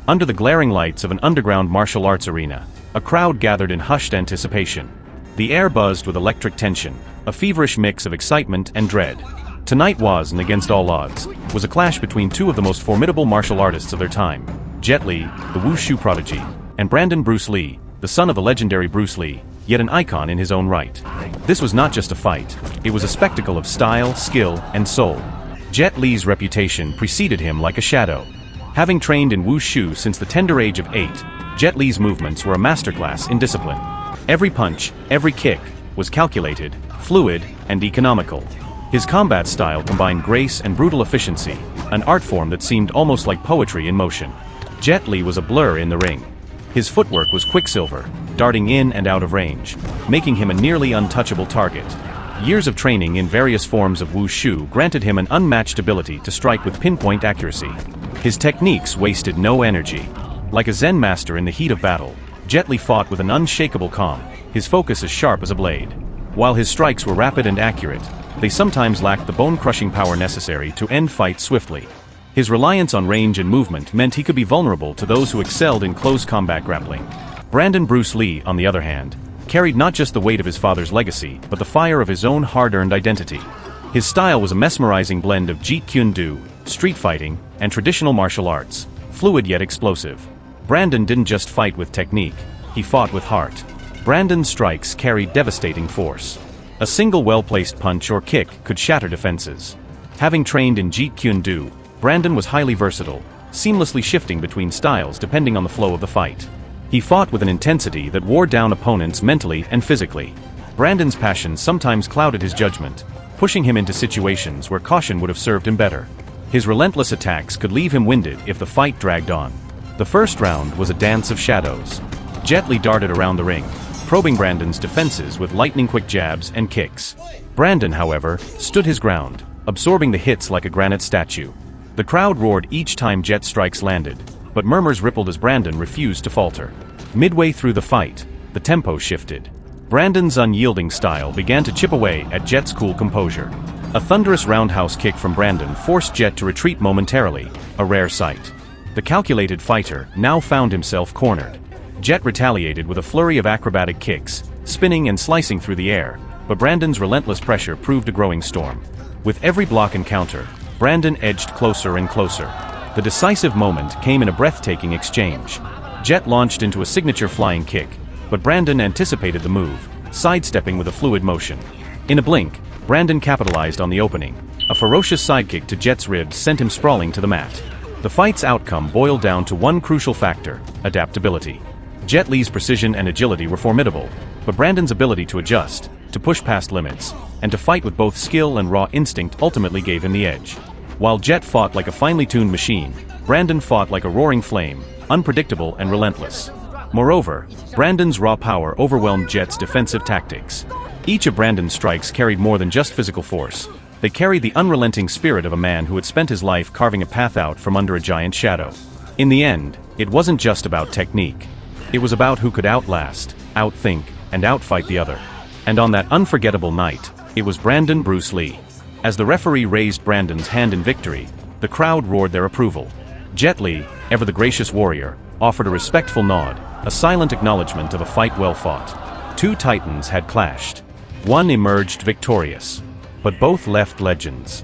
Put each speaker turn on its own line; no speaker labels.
Under the glaring lights of an underground martial arts arena, a crowd gathered in hushed anticipation. The air buzzed with electric tension, a feverish mix of excitement and dread. Tonight was, and against all odds, was a clash between two of the most formidable martial artists of their time, Jet Li, the Wu Shu prodigy, and Brandon Bruce Lee, the son of the legendary Bruce Lee, yet an icon in his own right. This was not just a fight, it was a spectacle of style, skill, and soul. Jet Li's reputation preceded him like a shadow. Having trained in Wu Shu since the tender age of 8, Jet Li's movements were a masterclass in discipline. Every punch, every kick, was calculated, fluid, and economical. His combat style combined grace and brutal efficiency, an art form that seemed almost like poetry in motion. Jet Li was a blur in the ring. His footwork was quicksilver, darting in and out of range, making him a nearly untouchable target. Years of training in various forms of Wu Shu granted him an unmatched ability to strike with pinpoint accuracy. His techniques wasted no energy. Like a Zen master in the heat of battle, Jet Li fought with an unshakable calm, his focus as sharp as a blade. While his strikes were rapid and accurate, they sometimes lacked the bone-crushing power necessary to end fights swiftly. His reliance on range and movement meant he could be vulnerable to those who excelled in close combat grappling. Brandon Bruce Lee, on the other hand, carried not just the weight of his father's legacy, but the fire of his own hard-earned identity. His style was a mesmerizing blend of Jeet Kune Do, street fighting, and traditional martial arts, fluid yet explosive. Brandon didn't just fight with technique, he fought with heart. Brandon's strikes carried devastating force. A single well-placed punch or kick could shatter defenses. Having trained in Jeet Kune Do, Brandon was highly versatile, seamlessly shifting between styles depending on the flow of the fight. He fought with an intensity that wore down opponents mentally and physically. Brandon's passion sometimes clouded his judgment, pushing him into situations where caution would have served him better. His relentless attacks could leave him winded if the fight dragged on. The first round was a dance of shadows. Jet Li darted around the ring, probing Brandon's defenses with lightning-quick jabs and kicks. Brandon, however, stood his ground, absorbing the hits like a granite statue. The crowd roared each time Jet's strikes landed, but murmurs rippled as Brandon refused to falter. Midway through the fight, the tempo shifted. Brandon's unyielding style began to chip away at Jet's cool composure. A thunderous roundhouse kick from Brandon forced Jet to retreat momentarily, a rare sight. The calculated fighter now found himself cornered. Jet retaliated with a flurry of acrobatic kicks, spinning and slicing through the air, but Brandon's relentless pressure proved a growing storm. With every block and counter, Brandon edged closer and closer. The decisive moment came in a breathtaking exchange. Jet launched into a signature flying kick, but Brandon anticipated the move, sidestepping with a fluid motion. In a blink, Brandon capitalized on the opening. A ferocious sidekick to Jet's ribs sent him sprawling to the mat. The fight's outcome boiled down to one crucial factor: adaptability. Jet Li's precision and agility were formidable, but Brandon's ability to adjust, to push past limits, and to fight with both skill and raw instinct ultimately gave him the edge. While Jet fought like a finely tuned machine, Brandon fought like a roaring flame, unpredictable and relentless. Moreover, Brandon's raw power overwhelmed Jet's defensive tactics. Each of Brandon's strikes carried more than just physical force. They carried the unrelenting spirit of a man who had spent his life carving a path out from under a giant shadow. In the end, it wasn't just about technique. It was about who could outlast, outthink, and outfight the other. And on that unforgettable night, it was Brandon Bruce Lee. As the referee raised Brandon's hand in victory, the crowd roared their approval. Jet Li, ever the gracious warrior, offered a respectful nod, a silent acknowledgement of a fight well fought. Two titans had clashed. One emerged victorious, but both left legends.